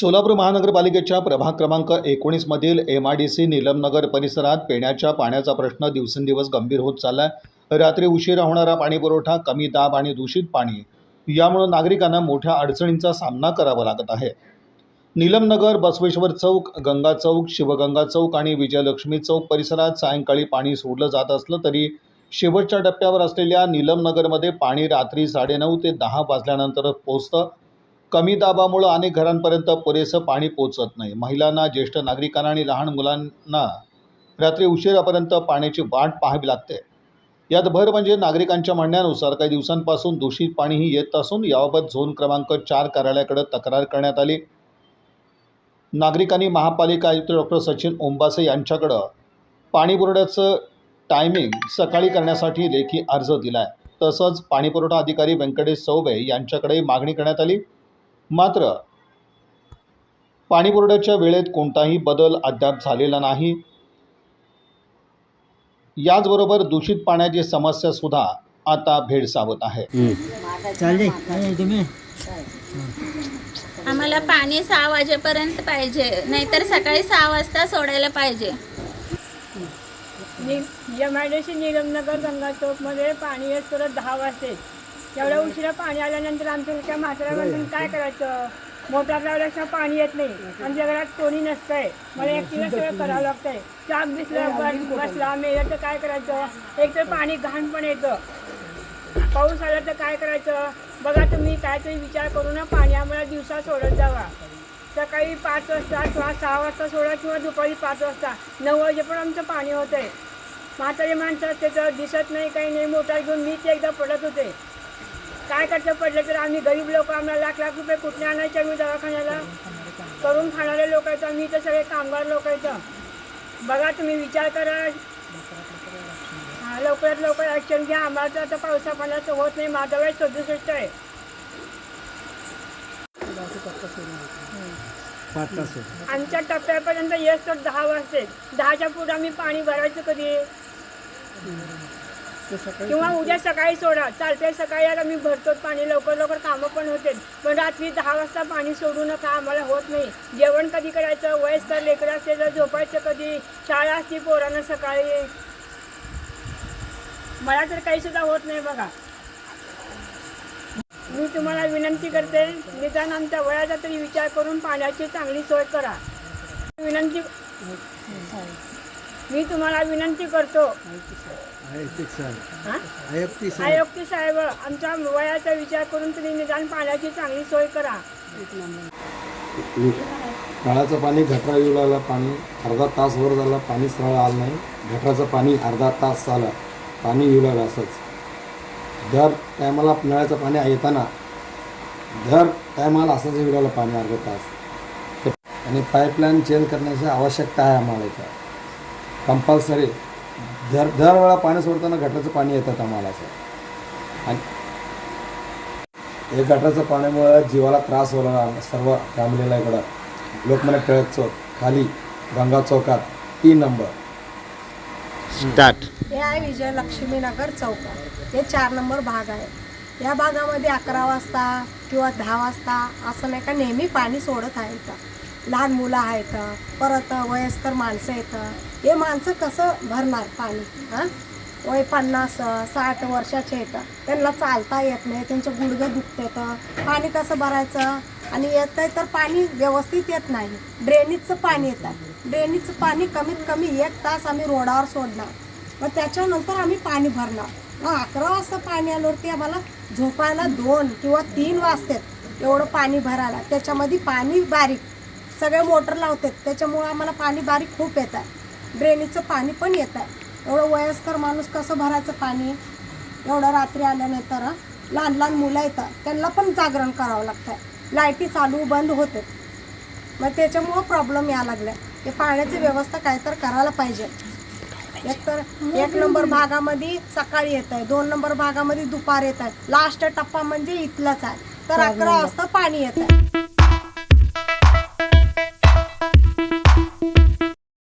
सोलापूर महानगरपालिकेच्या प्रभाग क्रमांक 19 मधील MIDC नीलमनगर परिसरात पिण्याच्या पाण्याचा प्रश्न दिवसेंदिवस गंभीर होत चालला आहे। रात्री उशिरा होणारा पाणीपुरवठा, कमी दाब आणि दूषित पाणी यामुळे नागरिकांना मोठ्या अडचणींचा सामना करावा लागत आहे। नीलमनगर, बसवेश्वर चौक, गंगा चौक, शिवगंगा चौक आणि विजयलक्ष्मी चौक परिसरात सायंकाळी पाणी सोडलं जात असलं तरी शेवटच्या टप्प्यावर असलेल्या नीलमनगरमध्ये पाणी रात्री 9:30 ते 10 वाजल्यानंतर पोहोचतं। कमी दाबामुळे अनेक घरांपर्यंत पुरेसं पाणी पोहोचत नाही। महिलांना, ज्येष्ठ नागरिकांना आणि लहान मुलांना रात्री उशिरापर्यंत पाण्याची वाट पाहावी लागते। यात भर म्हणजे नागरिकांच्या म्हणण्यानुसार काही दिवसांपासून दूषित पाणीही येत असून याबाबत झोन क्रमांक 4 कार्यालयाकडे तक्रार करण्यात आली। नागरिकांनी महापालिका आयुक्त डॉक्टर सचिन ओंबासे यांच्याकडे पाणीपुरवठ्याचं टायमिंग सकाळी करण्यासाठी लेखी अर्ज दिलाय। तसंच पाणीपुरवठा अधिकारी व्यंकटेश चौबे यांच्याकडे मागणी करण्यात आली। मात्र पाणीपुरवठ्याच्या वेळेत कोणताही बदल अद्याप झालेला नाही। याचबरोबर दूषित पाण्याची समस्या सुद्धा आता भेडसावत आहे। आम्हाला पाणी 6 वाजेपर्यंत पाहिजे, नाहीतर सकाळी 6 वाजता सोडायला पाहिजे। MIDC नीलमनगर गंगा चौकमध्ये पाणी येत परत 10 वाजते। एवढ्या उशिरा पाणी आल्यानंतर आमच्या म्हाताऱ्या माणसांनी काय करायचं? मोटर लावल्याशिवाय पाणी येत नाही, आमच्या घरात कोणी नसतंय, मला एकटीला सगळं करावं लागतंय। चाक दिसलं बसला मेलं तर काय करायचं? एक तर पाणी घाण पण येतं, पाऊस आला तर काय करायचं? बघा तुम्ही काहीतरी विचार करू ना, पाणी आम्हाला दिवसा सोडत जावा। सकाळी 5 वाजता किंवा 6 वाजता सोडा किंवा दुपारी 5 वाजता 9 वाजेपर्यंत आमचं पाणी होतं आहे। म्हातारी माणसं त्याचं दिसत नाही, काही नाही, मोटार घेऊन मीच एकदा पडत होते। काय करतं पडलं तर आम्ही गरीब लोक, आम्हाला लाख लाख रुपये कुठे आणायचे? आम्ही दवाखान्याला करून खाणारे लोक आहेत, आम्ही तर सगळे कामगार लोक आहेत। बघा तुम्ही विचार करा, लवकरात लवकर ॲक्शन घ्या। आम्हाला तर आता पावसा पाण्याचं होत नाही। माझा वय 67 आहे। आमच्या टप्प्यापर्यंत येस तर 10 वाजते। 10च्या पुढे आम्ही पाणी भरायचं कधी? किंवा उद्या सकाळी सोडा, चालते। सकाळी यार आम्ही भरतो पाणी, लवकर लवकर कामं पण होते, पण रात्री 10 वाजता पाणी सोडू नका, आम्हाला होत नाही। जेवण कधी करायचं? वयस्कर लेकरं असते तर झोपायचं कधी? शाळा असते पोरांना सकाळी, मला तर काही सुद्धा होत नाही। बघा, मी तुम्हाला विनंती करते, निदान आमच्या वयाचा तरी विचार करून पाण्याची चांगली सोय करा। मी तुम्हाला विनंती करतो, आयुक्त साहेब, आमच्या वयाचा विचार करून तुम्ही निदान पाण्याची चांगली सोय करा। नळाचं पाणी गटरा येऊ लागला, पाणी अर्धा तास वर झाला, पाणी सरळ आलं नाही। गटराचं पाणी अर्धा तास झालं, पाणी येऊ लागलं। असंच दर टायमाला नळाचं पाणी येताना दर टायमाला असंच येऊ लागलं पाणी अर्धा तास। आणि पाईपलाईन चेंज करण्याची आवश्यकता आहे आम्हाला इथं कंपल्सरी। दर वेळा पाणी सोडताना गटराचं पाणी येतात आम्हाला असं। आणि हे गटराचं पाण्यामुळे जीवाला त्रास होणार सर्व फॅमिलीला। इकडं लोकमान्य टिळक चौक खाली गंगा चौकात 3 नंबर स्टार्ट। हे आहे विजयलक्ष्मी नगर चौक, हे 4 नंबर भाग आहे। या भागामध्ये 11 वाजता किंवा 10 वाजता असं नाही का नेहमी पाणी सोडत आहे। इथं लहान मुलं आहेत, परत वयस्कर माणसं येतं। हे माणसं कसं भरणार पाणी? वय 50-60 वर्षाचे येतं, त्यांना चालता येत नाही, त्यांचं गुडघं दुखतं, पाणी कसं भरायचं? आणि येतं तर पाणी व्यवस्थित येत नाही। ड्रेनेजचं पाणी येतं, ड्रेनेजचं पाणी कमीत कमी 1 तास आम्ही रोडावर सोडणार, मग त्याच्यानंतर आम्ही पाणी भरणार। मग 11 वाजता पाणी आल्यावरती आम्हाला झोपायला 2 किंवा 3 वाजतात एवढं पाणी भरायला। त्याच्यामध्ये पाणी बारीक, सगळे मोटर लावतात, त्याच्यामुळं आम्हाला पाणी बारीक खूप येत आहे। ड्रेनेजचं पाणी पण येत आहे। एवढं वयस्कर माणूस कसं भरायचं पाणी? एवढं रात्री आल्यानंतर लहान लहान मुलं येतात, त्यांना पण जागरण करावं लागतं, लाईटी चालू बंद होते, मग त्याच्यामुळं प्रॉब्लेम यायला लागला। हे पाण्याची व्यवस्था काय तर करायला पाहिजे। एक तर 1 नंबर भागामध्ये सकाळी येत आहे, 2 नंबर भागामध्ये दुपार येत आहे, लास्ट टप्पा म्हणजे इथलाच आहे, तर 11 वाजता पाणी येत आहे।